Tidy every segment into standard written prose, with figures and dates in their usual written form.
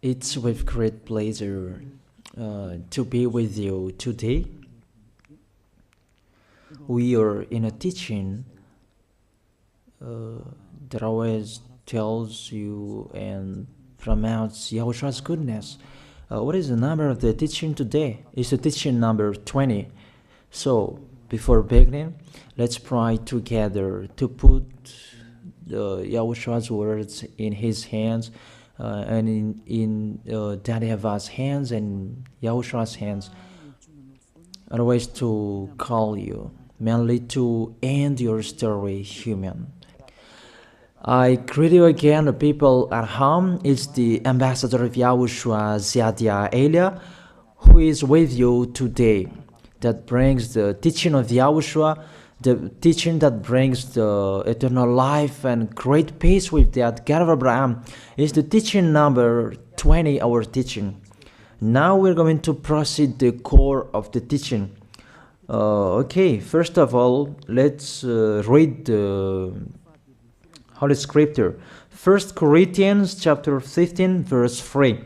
It's with great pleasure to be with you today. We are in a teaching that always tells you and promotes Yahushua's goodness. What is the number of the teaching today? It's the teaching number 20. So, before beginning, let's pray together to put Yahushua's words in his hands and in Daddy Yahvah's hands and Yahushua's hands. Otherwise, to call you, mainly to end your story human. I greet you again, the people at home. It's the ambassador of Yahushua, Ziadia Elia, who is with you today. That brings the teaching of Yahushua, the teaching that brings the eternal life and great peace with that God of Abraham. Is the teaching number 20, our teaching. Now we're going to proceed the core of the teaching. Okay, first of all, let's read the Holy Scripture. 1 Corinthians chapter 15, verse 3.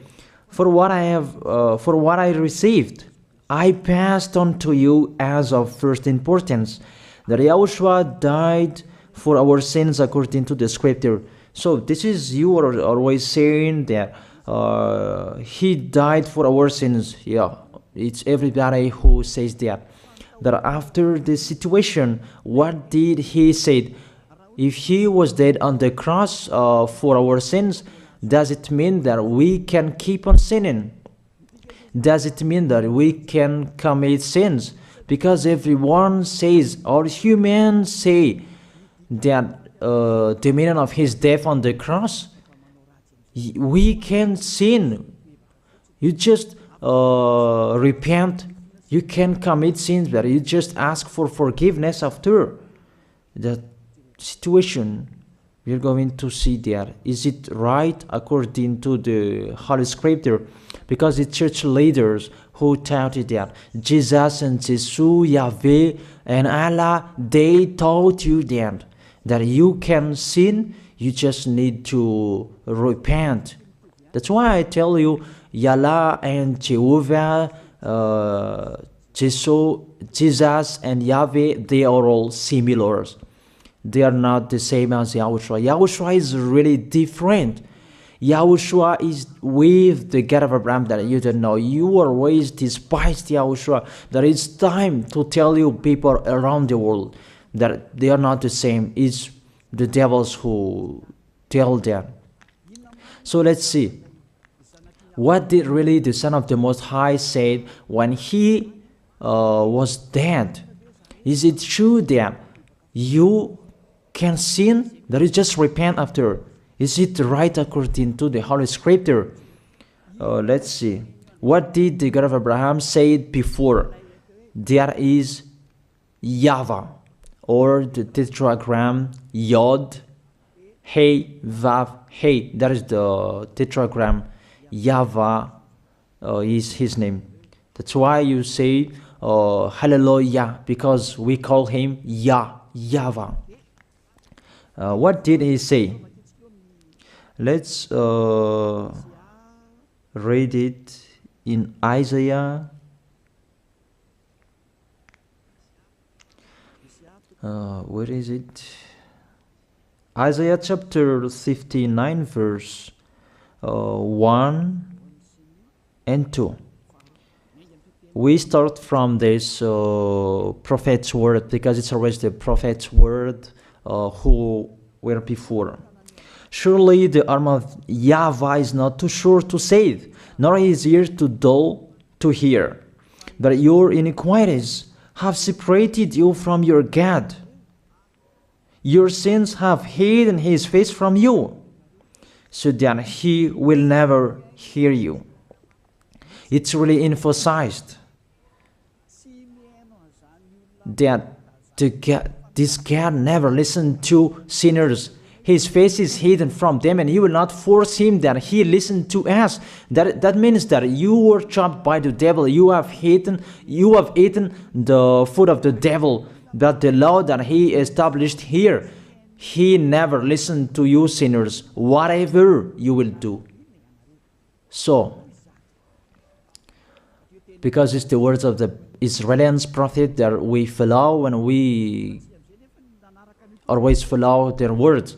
For what I received, I passed on to you as of first importance, that Yahushua died for our sins according to the Scripture. So this is, you are always saying that he died for our sins. Yeah, it's everybody who says that. That after the situation, what did he say? If he was dead on the cross for our sins, does it mean that we can keep on sinning? Does it mean that we can commit sins? Because everyone says, or humans say, that the meaning of his death on the cross, we can sin. You just repent. You can commit sins, but you just ask for forgiveness after that situation. We're going to see there. Is it right according to the Holy Scripture? Because the church leaders who taught it that Jesus and Jesus, Yahweh and Allah, they taught you that you can sin, you just need to repent. That's why I tell you, Yahlah and Jehovah, Jesus and Yahweh, they are all similar. They are not the same as Yahushua. Yahushua is really different. Yahushua is with the God of Abraham that you don't know. You always despised Yahushua. There is time to tell you people around the world that they are not the same. It's the devils who tell them. So let's see. What did really the Son of the Most High say when he was dead? Is it true that you can sin? That is just repent after. Is it right according to the Holy Scripture? Let's see. What did the God of Abraham say before? There is YAHVAH, or the tetragram Yod, Hey, Vav, Hey. That is the tetragram. YAHVAH is his name. That's why you say Hallelujah, because we call him YAHVAH. What did he say? Let's read it in Isaiah. Where is it? Isaiah chapter 59, verse 1 and 2. We start from this prophet's word, because it's always the prophet's word who were before. Surely the arm of YAHVAH is not too short to save, nor his ear too dull to hear. But your iniquities have separated you from your God. Your sins have hidden his face from you, so that he will never hear you. It's really emphasized that this God never listened to sinners. His face is hidden from them, and he will not force him that he listen to us. That means that you were trapped by the devil. You have eaten the food of the devil. But the law that he established here, he never listened to you sinners, whatever you will do. So, because it's the words of the Israelians prophet that we follow, and we always follow their words.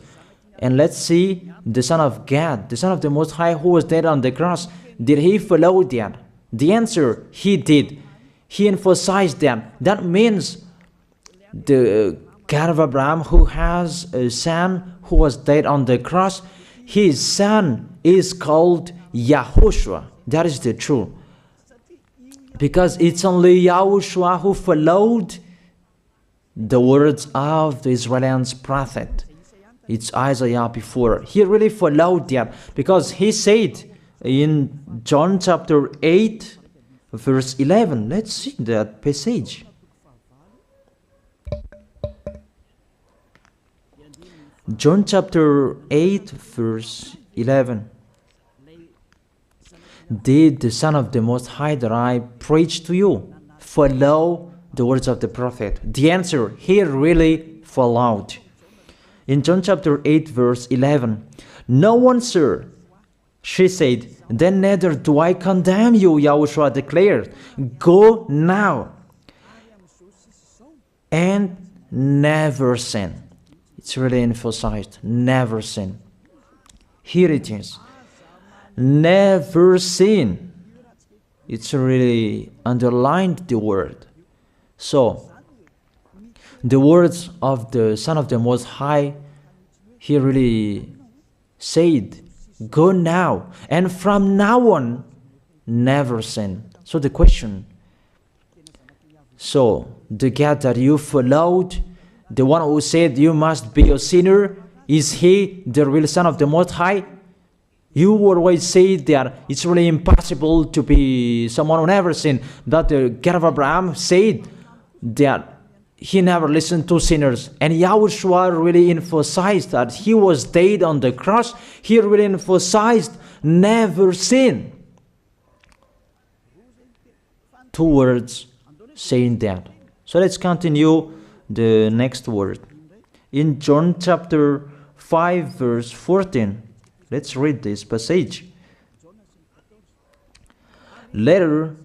And let's see the Son of God, the Son of the Most High, who was dead on the cross. Did he follow that? The answer, he did. He emphasized that. That means the God of Abraham, who has a son who was dead on the cross, his son is called YAHOSHUAH. That is the truth. Because it's only YAHOSHUAH who followed the words of the Israelians prophet. It's Isaiah before. He really followed that, because he said in John chapter 8, verse 11. Let's see that passage. John chapter 8, verse 11. Did the Son of the Most High that I preach to you follow the words of the prophet? The answer, he really followed. In John chapter 8, verse 11, no one, sir, she said, then neither do I condemn you, YAHOSHUAH declared. Go now and never sin. It's really emphasized, never sin. Here it is. Never sin. It's really underlined the word. So, the words of the Son of the Most High, he really said, go now, and from now on, never sin. So the question, so the God that you followed, the one who said you must be a sinner, is he the real Son of the Most High? You always say that it's really impossible to be someone who never sinned. That the God of Abraham said that he never listened to sinners. And YAHOSHUAH really emphasized that he was dead on the cross. He really emphasized never sin. 2 words saying that. So let's continue the next word. In John chapter 5, verse 14. Let's read this passage. Later,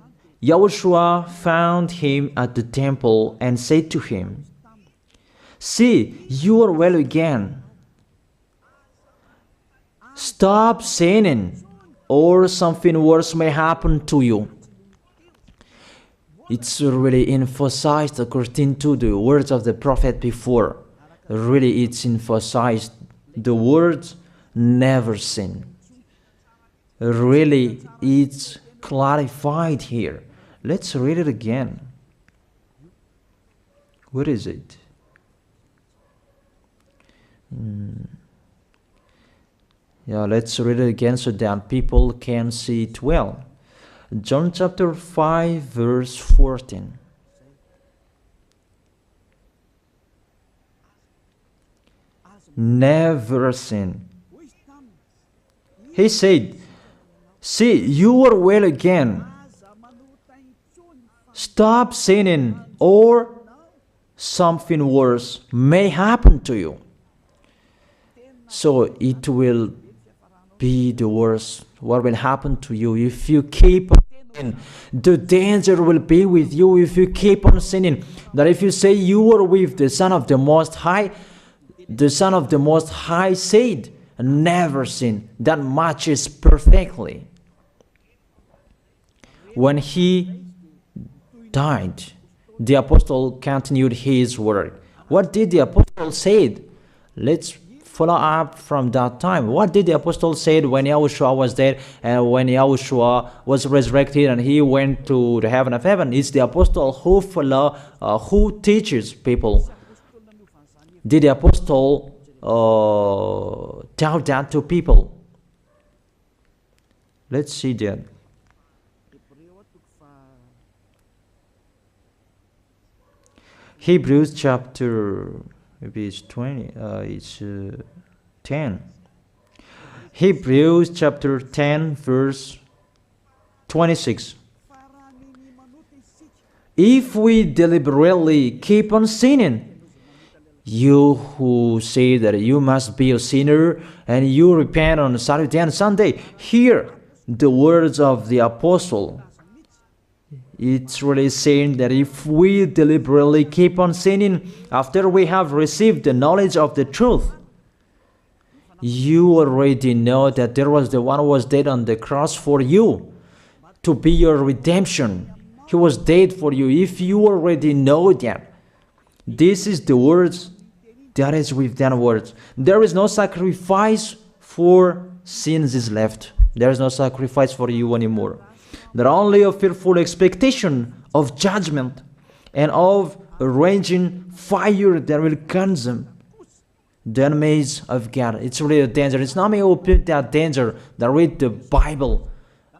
YAHOSHUAH found him at the temple and said to him, see, you are well again. Stop sinning, or something worse may happen to you. It's really emphasized according to the words of the prophet before. Really, it's emphasized the words never sin. Really, it's clarified here. Let's read it again. What is it? Yeah, let's read it again so that people can see it well. John chapter 5, verse 14. Never sin. He said, see, you are well again. Stop sinning, or something worse may happen to you. So it will be the worst. What will happen to you if you keep on sinning? The danger will be with you if you keep on sinning. That if you say you are with the Son of the Most High, the Son of the Most High said, never sin. That matches perfectly. When he died, the apostle continued his work. What did the apostle say? Let's follow up from that time. What did the apostle say when YAHOSHUAH was dead and when YAHOSHUAH was resurrected and he went to the heaven of heaven? It's the apostle who teaches people. Did the apostle tell that to people? Let's see that. Hebrews chapter, maybe it's 20, it's 10. Hebrews chapter 10, verse 26. If we deliberately keep on sinning, you who say that you must be a sinner and you repent on Saturday and Sunday, hear the words of the apostle. It's really saying that if we deliberately keep on sinning after we have received the knowledge of the truth, you already know that there was the one who was dead on the cross for you to be your redemption. He was dead for you. If you already know that, this is the words that is within words. There is no sacrifice for sins is left. There is no sacrifice for you anymore. There are only a fearful expectation of judgment and of a raging fire that will consume the enemies of God. It's really a danger. It's not me who put that danger that read the Bible.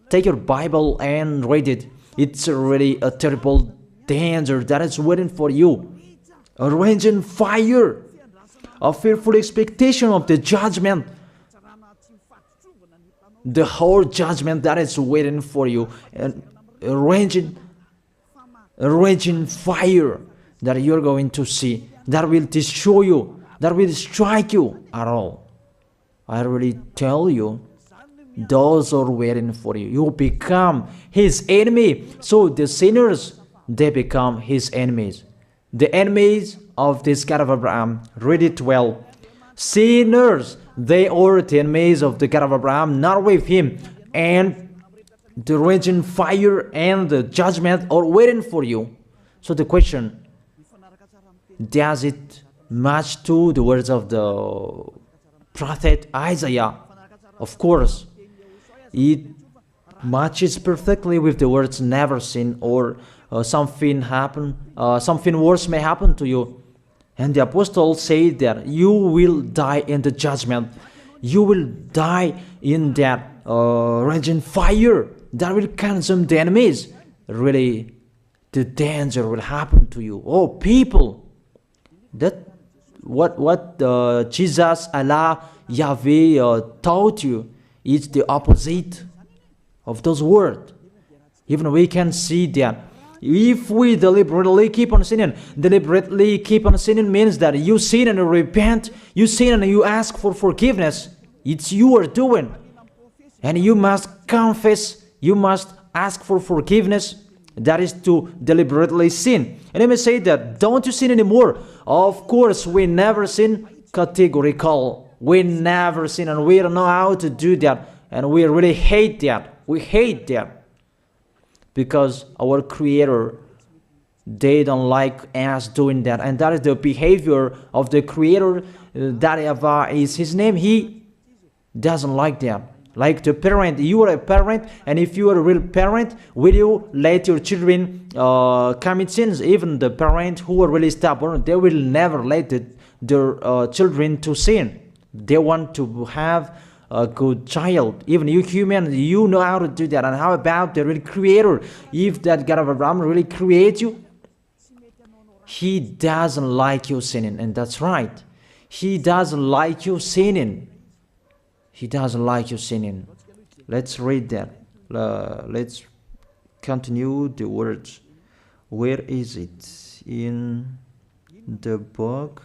Take your Bible and read it. It's really a terrible danger that is waiting for you. A raging fire, a fearful expectation of the judgment, the whole judgment that is waiting for you, and a raging fire that you're going to see, that will destroy you, that will strike you at all. I really tell you, those are waiting for you. You become his enemy. So the sinners, they become his enemies. The enemies of this God of Abraham. Read it well. Sinners, they are the enemies of the God of Abraham, not with him. And the raging fire and the judgment are waiting for you. So the question, does it match to the words of the prophet Isaiah? Of course. It matches perfectly with the words never sin, or something worse may happen to you. And the apostle said that you will die in the judgment. You will die in that raging fire that will consume the enemies. Really, the danger will happen to you. Oh, people, that what Jesus, Allah, Yahweh taught you is the opposite of those words. Even we can see that if we deliberately keep on sinning means that you sin and you repent, you sin and you ask for forgiveness. It's you are doing. And you must confess, you must ask for forgiveness. That is to deliberately sin. And I may say that, don't you sin anymore? Of course, we never sin. Categorical. We never sin, and we don't know how to do that. And we really hate that. We hate that. Because our Creator, they don't like us doing that. And that is the behavior of the Creator. That YAHVAH is his name. He doesn't like that. Like the parent, you are a parent, and if you are a real parent, will you let your children commit sins? Even the parent who are really stubborn, they will never let their children to sin. They want to have a good child. Even you human, you know how to do that. And how about the real Creator? If that God of Abraham really creates you, he doesn't like you sinning. And that's right. He doesn't like you sinning. He doesn't like you sinning. Let's read that. Let's continue the words. Where is it? In the book.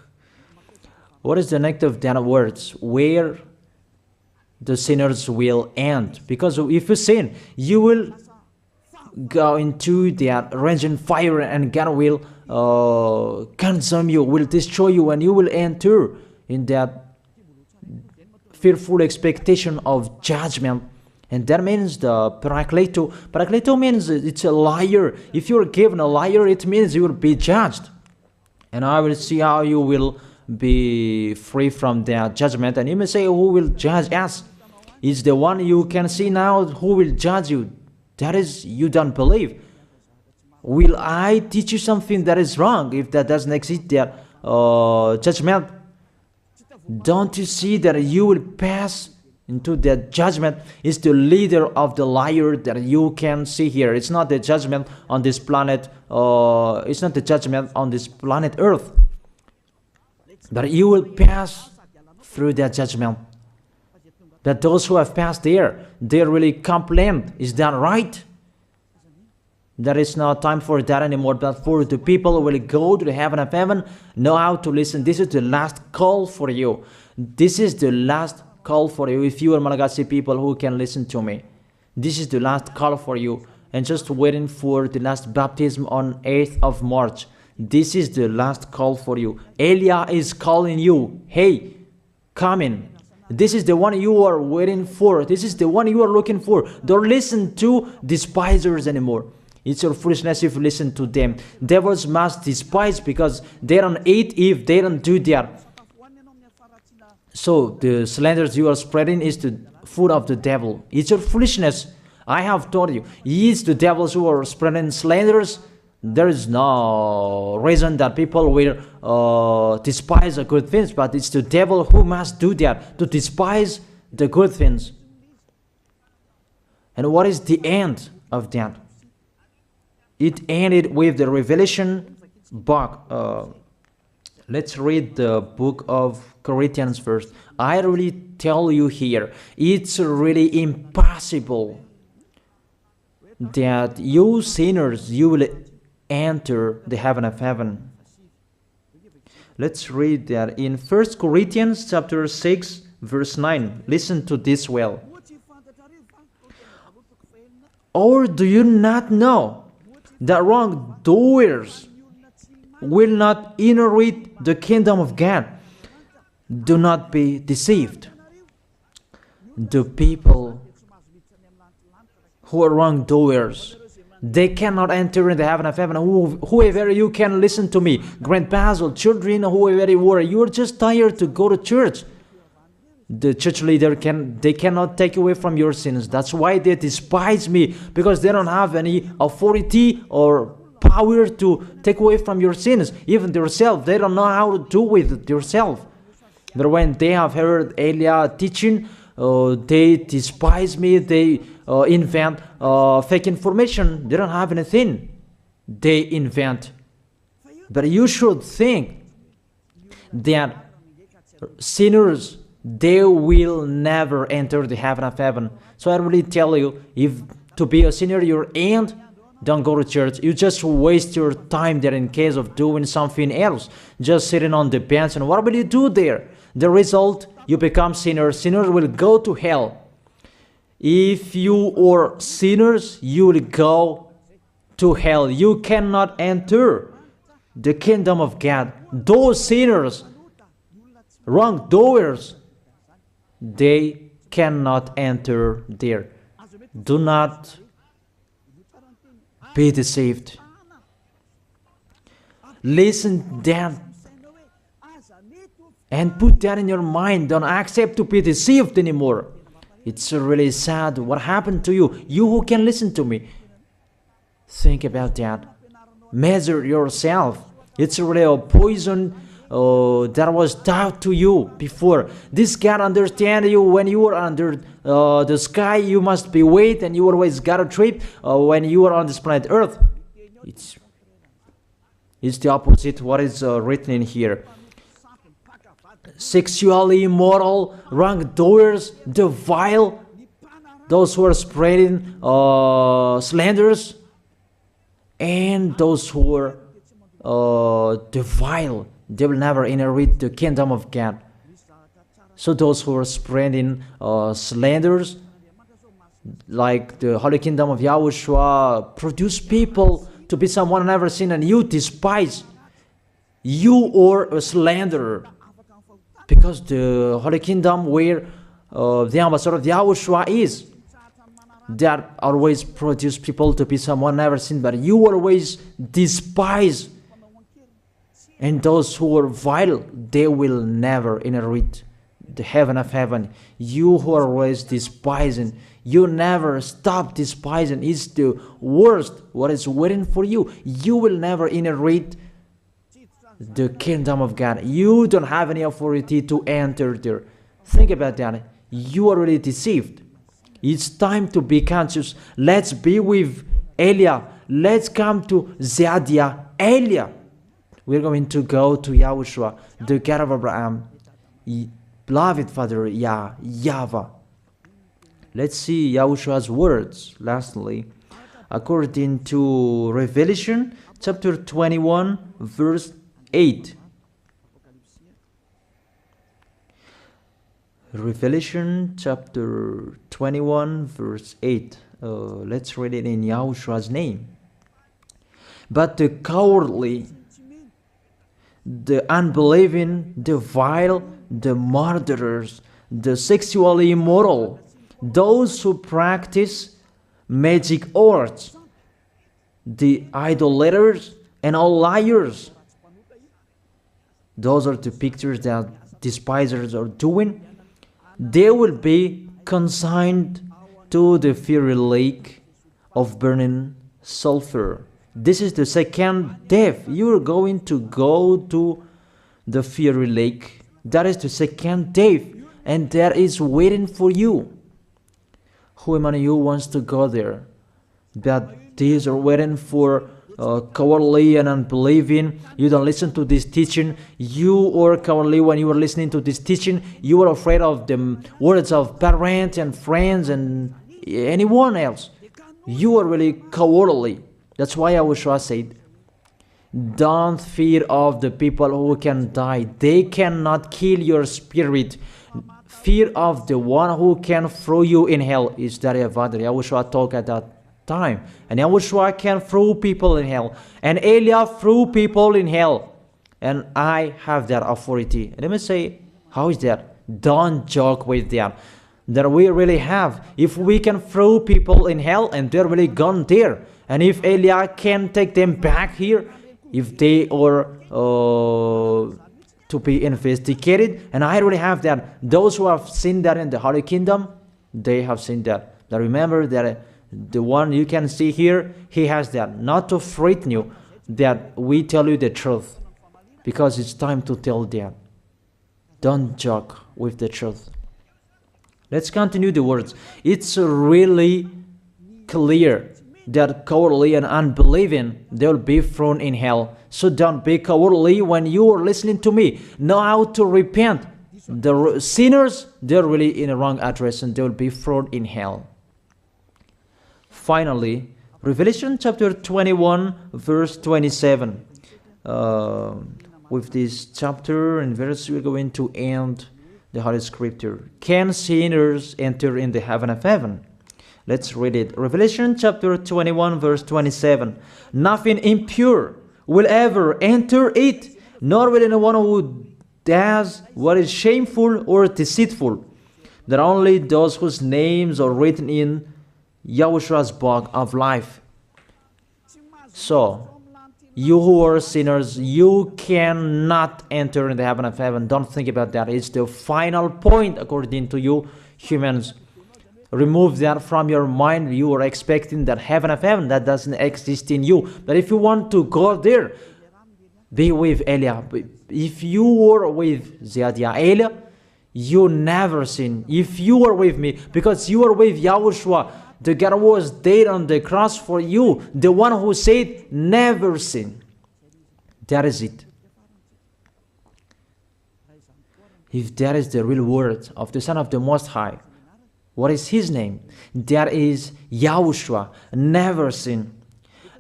What is the next of that words? Where the sinners will end. Because if you sin, you will go into that raging fire, and God will consume you, will destroy you, and you will enter in that fearful expectation of judgment. And that means the parakleto. Parakleto means it's a liar. If you're given a liar, it means you will be judged. And I will see how you will be free from that judgment. And you may say, who will judge us? It's the one you can see now who will judge you. That is, you don't believe. Will I teach you something that is wrong if that doesn't exist, that judgment? Don't you see that you will pass into that judgment? Is the leader of the liar that you can see here. It's not the judgment on this planet. It's not the judgment on this planet Earth. But you will pass through that judgment. That those who have passed there, they really complain. Is that right? There is no time for that anymore, but for the people who will go to the heaven of heaven, know how to listen. This is the last call for you. This is the last call for you. If you are Malagasy people who can listen to me, This is the last call for you. And just waiting for the last baptism on 8th of March. This is the last call for you. Elia is calling you. Hey, come in. This is the one you are waiting for. This is the one you are looking for. Don't listen to despisers anymore. It's your foolishness if you listen to them. Devils must despise because they don't eat if they don't do that. So the slanders you are spreading is the food of the devil. It's your foolishness. I have told you. It's the devils who are spreading slanders. There is no reason that people will despise the good things, but it's the devil who must do that, to despise the good things. And what is the end of that? It ended with the Revelation book. Let's read the book of Corinthians first. I really tell you here, it's really impossible that you sinners, you will enter the heaven of heaven. Let's read that in 1 Corinthians chapter 6 verse 9. Listen to this well. Or do you not know that wrongdoers will not inherit the kingdom of God? Do not be deceived. The people who are wrongdoers, they cannot enter in the heaven of heaven. Whoever you can listen to me, grandpas or children, whoever you are, you are just tired to go to church. The church leader they cannot take away from your sins. That's why they despise me, because they don't have any authority or power to take away from your sins. Even themselves, they don't know how to do with it themselves. But when they have heard Elia teaching, they despise me. They invent fake information. They don't have anything. They invent. But you should think that sinners, they will never enter the heaven of heaven. So I really tell you, if to be a sinner you end, don't go to church. You just waste your time there in case of doing something else. Just sitting on the bench, and what will you do there? The result, you become sinners. Sinners will go to hell. If you are sinners, you will go to hell. You cannot enter the kingdom of God. Those sinners, wrongdoers, they cannot enter there. Do not be deceived. Listen then and put that in your mind. Don't accept to be deceived anymore. It's really sad what happened to you. You who can listen to me, think about that. Measure yourself. It's really a poison that was taught to you before. This God understand you when you are under the sky. You must be wait, and you always got a trip when you are on this planet Earth. It's the opposite what is written in here. Sexually immoral, wrongdoers, the vile, those who are spreading slanders, and those who are the vile, they will never inherit the kingdom of God. So those who are spreading slanders, like the Holy Kingdom of YAHOSHUAH, produce people to be someone never seen, and you despise. You are a slanderer. Because the Holy Kingdom where the ambassador of YAHOSHUAH is, that always produce people to be someone never seen, but you always despise. And those who are vile, they will never inherit the heaven of heaven. You who are always despising, you never stop despising. It's the worst what is waiting for you. You will never inherit the kingdom of God. You don't have any authority to enter there. Think about that. You are already deceived. It's time to be conscious. Let's be with Elia. Let's come to Zadiah. Elia. We're going to go to YAHOSHUAH, the God of Abraham. Beloved Father, YAHVAH. Let's see YAHOSHUAH's words. Lastly, according to Revelation chapter 21, verse 8. Revelation chapter 21 verse 8. let's read it in Yahoshua's name. But the cowardly, the unbelieving, the vile, the murderers, the sexually immoral, those who practice magic arts, the idolaters, and all liars. Those are the pictures that despisers are doing. They will be consigned to the fiery lake of burning sulfur. This is the second death. You are going to go to the fiery lake. That is the second death, and that is waiting for you. Who among you wants to go there? But these are waiting for cowardly and unbelieving. You don't listen to this teaching. You are cowardly when you are listening to this teaching. You are afraid of the words of parents and friends and anyone else. You are really cowardly. That's why YAHOSHUAH said, don't fear of the people who can die. They cannot kill your spirit. Fear of the one who can throw you in hell. Is that YAHVAH? YAHOSHUAH talked at that time. And YAHOSHUAH can throw people in hell. And Eliah threw people in hell. And I have that authority. Let me say, how is that? Don't joke with that. That we really have. If we can throw people in hell and they're really gone there, and if Eliah can take them back here, if they are to be investigated, and I really have that. Those who have seen that in the Holy Kingdom, they have seen that. Now remember that the one you can see here, he has that. Not to frighten you, that we tell you the truth, because it's time to tell that. Don't joke with the truth. Let's continue the words. It's really clear that cowardly and unbelieving, they'll be thrown in hell. So don't be cowardly when you are listening to me. Know how to repent. The sinners, they're really in a wrong address and they'll be thrown in hell. Finally, Revelation chapter 21, verse 27. With this chapter and verse, we're going to end the Holy Scripture. Can sinners enter in the heaven of heaven? Let's read it. Revelation chapter 21, verse 27. Nothing impure will ever enter it, nor will anyone who does what is shameful or deceitful, that only those whose names are written in YAHOSHUAH's book of life. So, you who are sinners, you cannot enter in the heaven of heaven. Don't think about that. It's the final point according to you humans. Remove that from your mind. You are expecting that heaven of heaven that doesn't exist in you. But if you want to go there, be with Eliah. If you were with Eliah, you never sin. If you are with me, because you are with YAHOSHUAH, the God was dead on the cross for you, the one who said never sin. That is it. If that is the real word of the Son of the Most High, what is his name? That is YAHOSHUAH, never sin.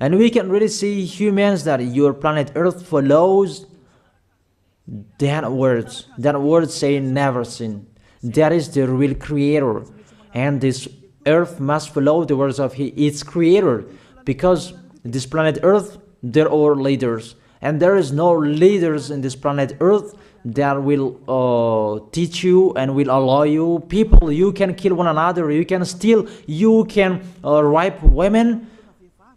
And we can really see humans that your planet Earth follows that word saying never sin. That is the real creator. And this Earth must follow the words of its creator, because this planet Earth, there are leaders. And there is no leaders in this planet Earth that will teach you and will allow you. People, you can kill one another, you can steal, you can rape women,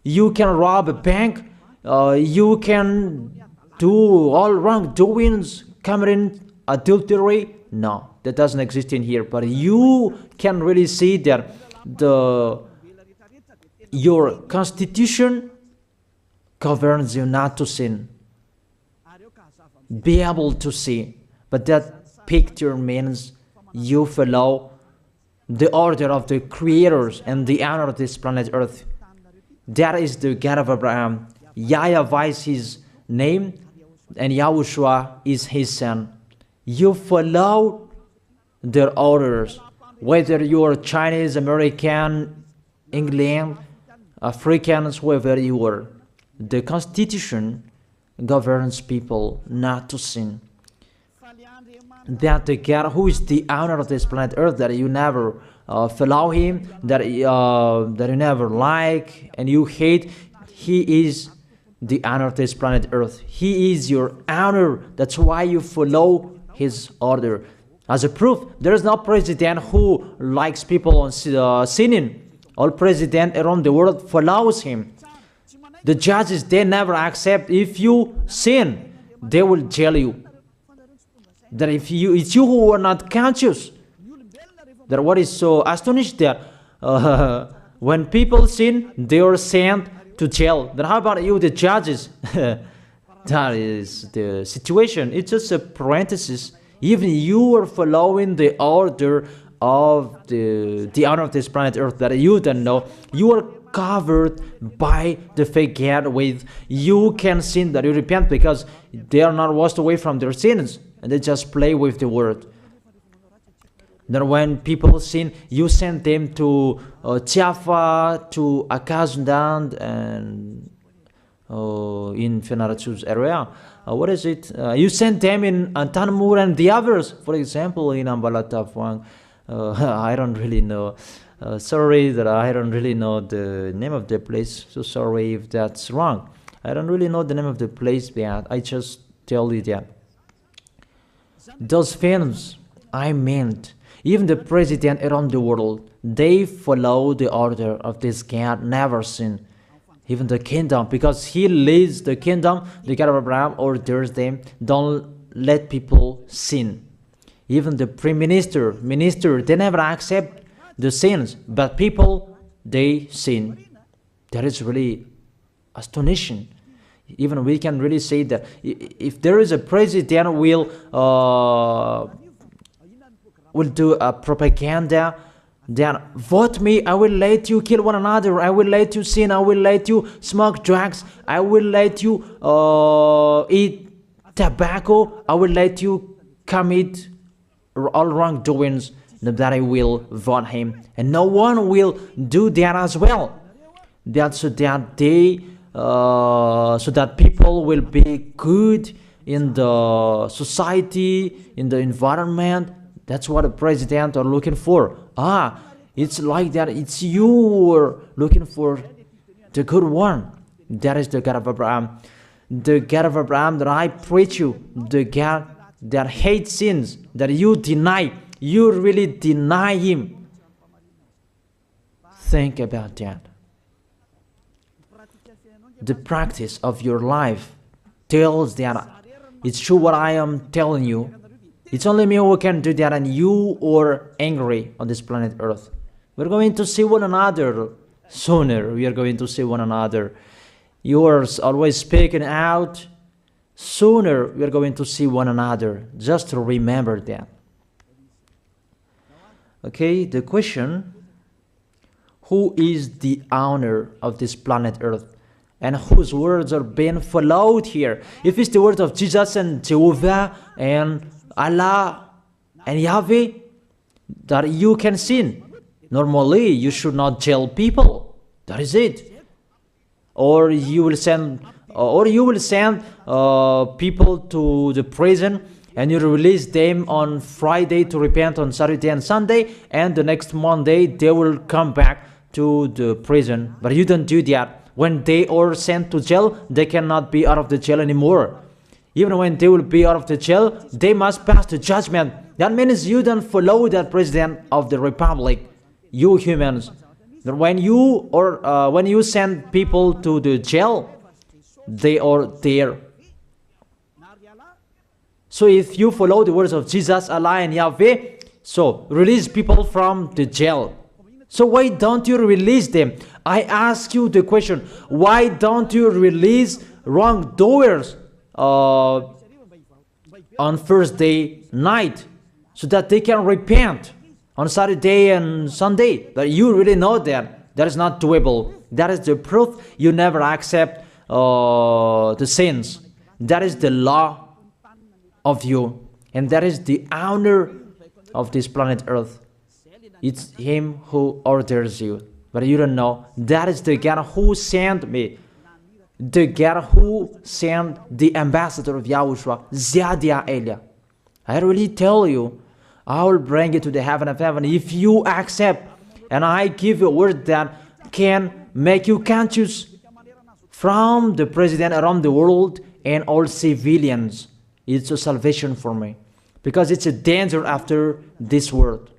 you can rob a bank, you can do all wrongdoings, committing adultery. No, that doesn't exist in here. But you can really see that your constitution governs you not to sin. Be able to see. But that picture means you follow the order of the creators and the honor of this planet Earth. That is the God of Abraham. YAHVAH is his name, and YAHOSHUAH is his son. You follow their orders, whether you are Chinese, American, England, Africans, whoever you are. The Constitution governs people not to sin. That the God who is the owner of this planet Earth, that you never follow him, that you never like and you hate, he is the owner of this planet Earth. He is your owner. That's why you follow his order. As a proof, there is no president who likes people on sinning. All president around the world follows him. The judges, they never accept. If you sin, they will jail you. That if it's you who are not conscious. That what is so astonished that when people sin, they are sent to jail. Then how about you, the judges? That is the situation. It's just a parenthesis. Even you are following the order of the owner of this planet Earth that you don't know. You are covered by the fake God with you can sin, that you repent, because they are not washed away from their sins and they just play with the word. Then when people sin, you send them to YAHVAH, to Akazundand, and in Fenarachu's area. What is it? You send them in Tanmur and the others. For example, in Ambalatafwang. I don't really know. Sorry that I don't really know the name of the place. So sorry if that's wrong. I don't really know the name of the place, but I just tell you that. Those films, I meant, even the president around the world, they follow the order of this God, never sin. Even the kingdom, because he leads the kingdom, the God of Abraham orders them, don't let people sin. Even the prime minister, they never accept the sins, but people, they sin. That is really astonishing. Even we can really say that if there is a president will do a propaganda, then vote me, I will let you kill one another, I will let you sin, I will let you smoke drugs, I will let you eat tobacco, I will let you commit all wrongdoings, that I will vote him. And no one will do that as well. That's so that they so that people will be good in the society, in the environment. That's what the president are looking for. It's like that. It's you who are looking for the good one. That is the God of Abraham. The God of Abraham that I preach you. The God that hates sins, that you deny. You really deny him. Think about that. The practice of your life tells that it's true what I am telling you. It's only me who can do that, and you are angry on this planet Earth. We're going to see one another sooner. We are going to see one another. You are always speaking out. Sooner we are going to see one another. Just to remember that. Okay, the question: who is the owner of this planet Earth? And whose words are being followed here? If it's the word of Jesus and Jehovah and Allah and Yahweh, that you can sin. Normally, you should not jail people. That is it. Or you will send, people to the prison, and you release them on Friday to repent on Saturday and Sunday, and the next Monday they will come back to the prison. But you don't do that. When they are sent to jail, they cannot be out of the jail anymore. Even when they will be out of the jail, they must pass the judgment. That means you don't follow that president of the republic, you humans. When you send people to the jail, they are there. So if you follow the words of Jesus, Allah and Yahweh, so release people from the jail. So why don't you release them? I ask you the question, why don't you release wrongdoers on Thursday night so that they can repent on Saturday and Sunday? But you really know that that is not doable. That is the proof you never accept the sins. That is the law of you, and that is the owner of this planet Earth. It's him who orders you, but you don't know. That is the God who sent me, the God who sent the ambassador of YAHOSHUAH, Ziadia Elia. I really tell you, I will bring you to the heaven of heaven if you accept, and I give you a word that can make you conscious from the president around the world and all civilians. It's a salvation for me, because it's a danger after this world.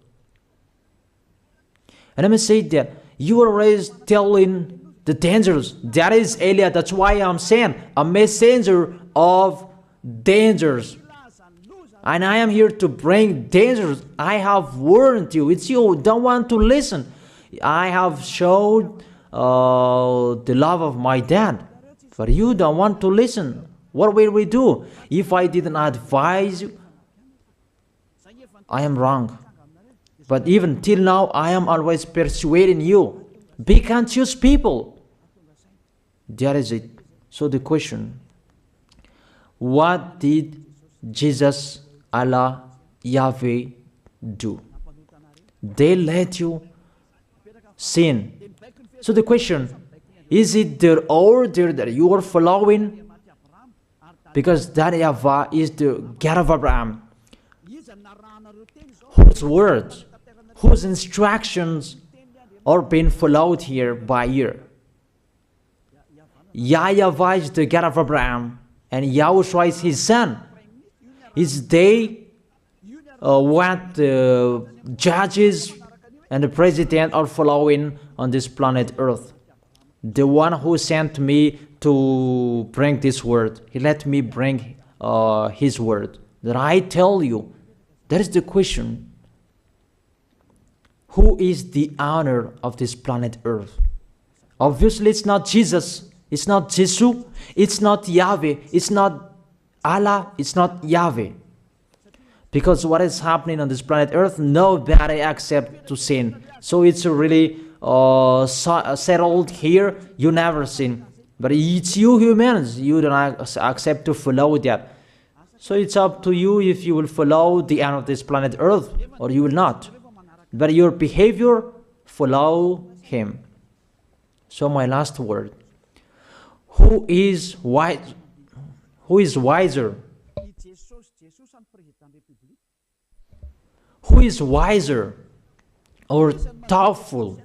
And let me say that you are always telling the dangers. That is Elia. That's why I'm saying a messenger of dangers. And I am here to bring dangers. I have warned you. It's you who don't want to listen. I have showed the love of my dad, but you don't want to listen. What will we do? If I didn't advise you, I am wrong. But even till now, I am always persuading you. Be conscious, people. That is it. So the question, what did Jesus, Allah, Yahweh do? They let you sin. So the question, is it their order that you are following? Because that YAHVAH is the God of Abraham, whose words, whose instructions are being followed here by year. YAHVAH is the God of Abraham, and YAHOSHUAH is his son. Is they what the judges and the president are following on this planet Earth. The one who sent me to bring this word, he let me bring his word. That I tell you, that is the question. Who is the owner of this planet Earth? Obviously, it's not Jesus. It's not Jesus. It's not Yahweh. It's not Allah. It's not Yahweh. Because what is happening on this planet Earth, nobody accepts to sin. So it's really settled here. You never sin. But it's you humans. You don't accept to follow that. So it's up to you if you will follow the end of this planet Earth or you will not. But your behavior, follow him. So my last word. Who is wise? Who is wiser? Who is wiser or thoughtful?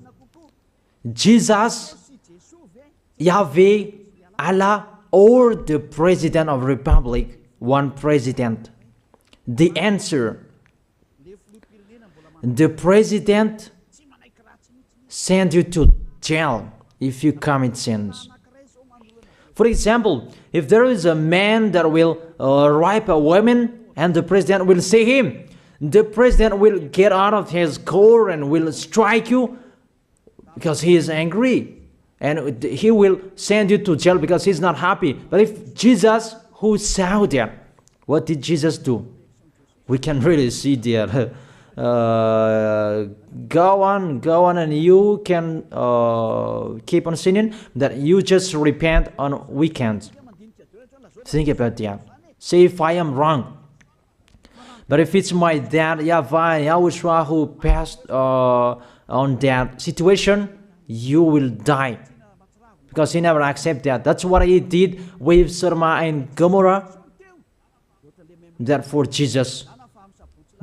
Jesus, Yahweh, Allah, or the President of Republic? One president. The answer, the president send you to jail if you commit sins. For example, if there is a man that will rape a woman and the president will see him, the president will get out of his car and will strike you because he is angry. And he will send you to jail because he's not happy. But if Jesus, who saw that, what did Jesus do? We can really see that. Go on, and you can keep on sinning, that you just repent on weekends. Think about that. See if I am wrong. But if it's my dad, YAHVAH and YAHOSHUAH, who passed on that situation, you will die. Because he never accepted that. That's what he did with Sodom and Gomorrah. Therefore, Jesus,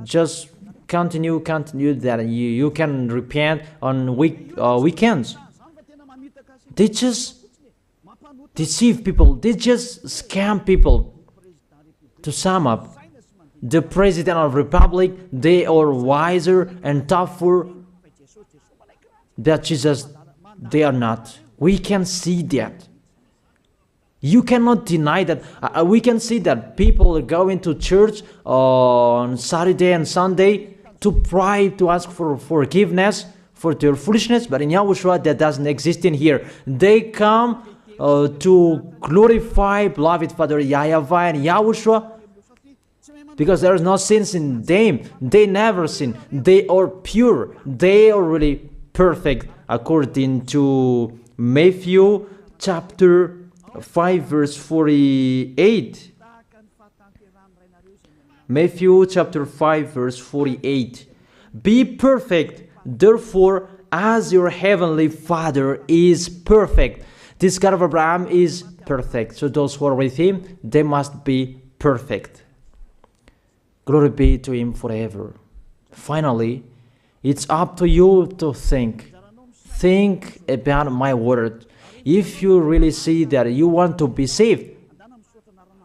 just continue that you can repent on weekends. They just deceive people. They just scam people. To sum up, the President of the Republic, they are wiser and tougher than Jesus. They are not. We can see that. You cannot deny that. We can see that people are going to church on Saturday and Sunday to pray, to ask for forgiveness for their foolishness, but in YAHOSHUAH that doesn't exist in here. They come to glorify beloved Father YAHVAH and YAHOSHUAH because there is no sins in them. They never sin. They are pure. They are really perfect according to Matthew chapter 5 verse 48. Matthew chapter 5 verse 48. Be perfect, therefore, as your heavenly Father is perfect. This God of Abraham is perfect. So those who are with him, they must be perfect. Glory be to him forever. Finally, it's up to you to think. Think about my word. If you really see that you want to be saved,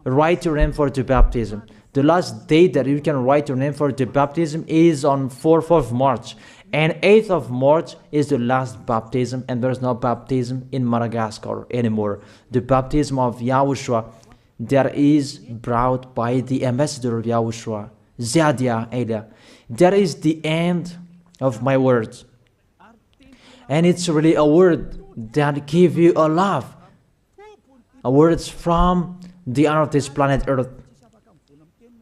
write your name for the baptism. The last date that you can write your name for the baptism is on 4th of March. And 8th of March is the last baptism, and there's no baptism in Madagascar anymore. The baptism of YAHOSHUAH that is brought by the ambassador of YAHOSHUAH, Zadia Elia. That is the end of my words. And it's really a word that gives you a love. A word from the honor of this planet Earth.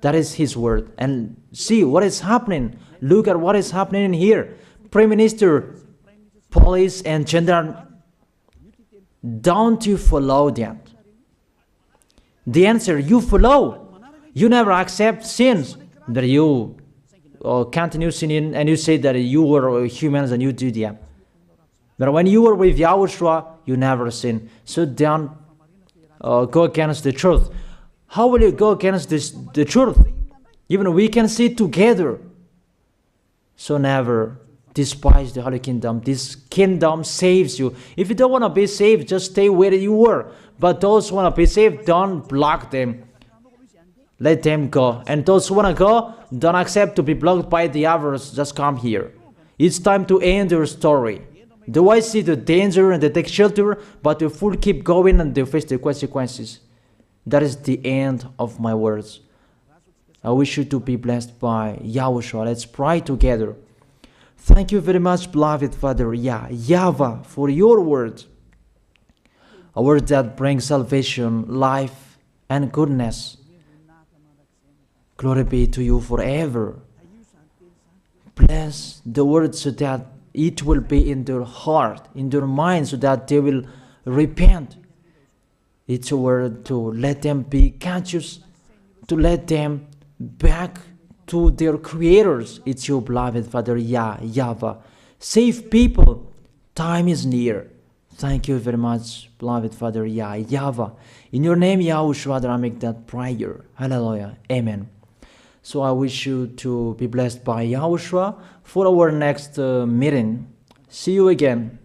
That is his word. And see what is happening. Look at what is happening here. Prime Minister, police and gendarme, don't you follow that? The answer, you follow. You never accept sins. That you continue sinning and you say that you were humans and you do that. But when you were with YAHOSHUAH, you never sin. So don't go against the truth. How will you go against the truth? Even we can sit together. So never despise the Holy Kingdom. This kingdom saves you. If you don't want to be saved, just stay where you were. But those who want to be saved, don't block them. Let them go. And those who want to go, don't accept to be blocked by the others. Just come here. It's time to end your story. Do I see the danger and they take shelter, but you full keep going and they face the consequences? That is the end of my words. I wish you to be blessed by YAHOSHUAH. Let's pray together. Thank you very much, beloved Father YAHVAH, for your word. A word that brings salvation, life, and goodness. Glory be to you forever. Bless the word so that it will be in their heart, in their mind, so that they will repent. It's a word to let them be conscious, to let them back to their creators. It's your beloved Father YAHVAH. Save people. Time is near. Thank you very much, beloved Father YAHVAH. In your name, YAHOSHUAH, that I make that prayer. Hallelujah. Amen. So I wish you to be blessed by YAHOSHUAH for our next meeting. See you again.